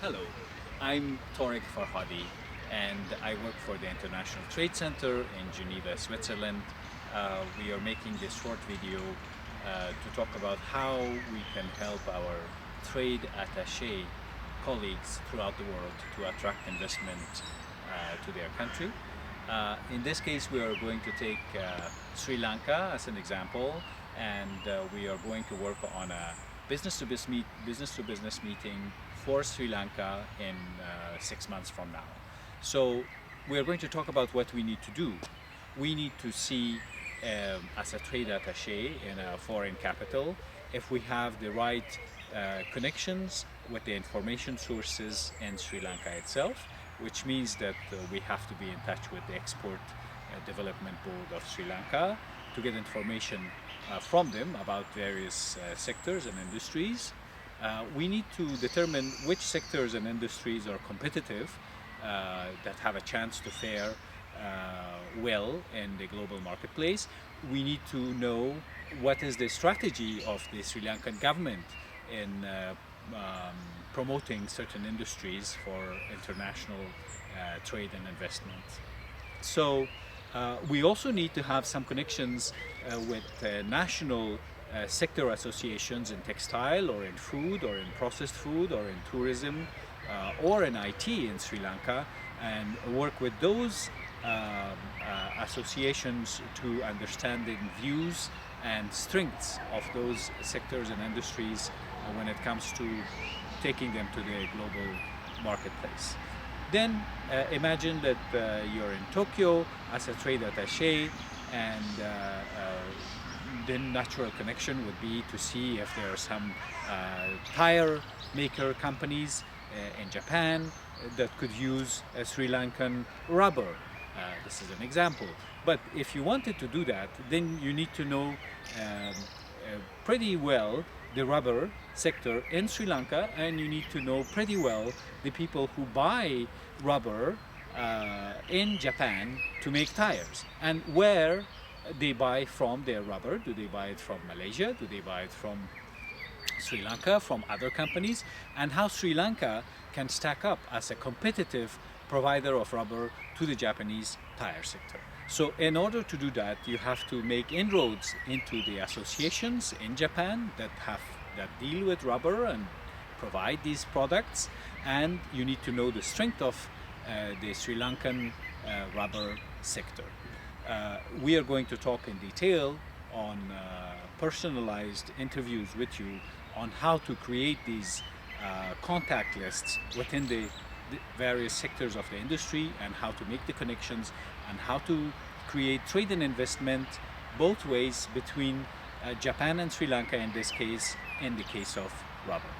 Hello, I'm Torek Farhadi and I work for the International Trade Center in Geneva, Switzerland. We are making this short video to talk about how we can help our trade attaché colleagues throughout the world to attract investment to their country. In this case, we are going to take Sri Lanka as an example, and we are going to work on a business-to-business meeting for Sri Lanka in 6 months from now. So we are going to talk about what we need to do. We need to see, as a trade attaché in a foreign capital, if we have the right connections with the information sources in Sri Lanka itself, which means that we have to be in touch with the Export Development Board of Sri Lanka to get information from them about various sectors and industries. We need to determine which sectors and industries are competitive, that have a chance to fare well in the global marketplace. We need to know what is the strategy of the Sri Lankan government in promoting certain industries for international trade and investment. So we also need to have some connections with national sector associations in textile or in food or in processed food or in tourism or in IT in Sri Lanka, and work with those associations to understand the views and strengths of those sectors and industries when it comes to taking them to the global marketplace. Then imagine that you're in Tokyo as a trade attaché, and the natural connection would be to see if there are some tire maker companies in Japan that could use Sri Lankan rubber. This is an example. But if you wanted to do that, then you need to know pretty well the rubber sector in Sri Lanka, and you need to know pretty well the people who buy rubber in Japan to make tires, and where they buy from their rubber. Do they buy it from Malaysia? Do they buy it from Sri Lanka, from other companies? And how Sri Lanka can stack up as a competitive provider of rubber to the Japanese tire sector. So in order to do that, you have to make inroads into the associations in Japan that deal with rubber and provide these products, and you need to know the strength of the Sri Lankan rubber sector. We are going to talk in detail on personalized interviews with you on how to create these contact lists within the various sectors of the industry, and how to make the connections, and how to create trade and investment both ways between Japan and Sri Lanka in this case, in the case of rubber.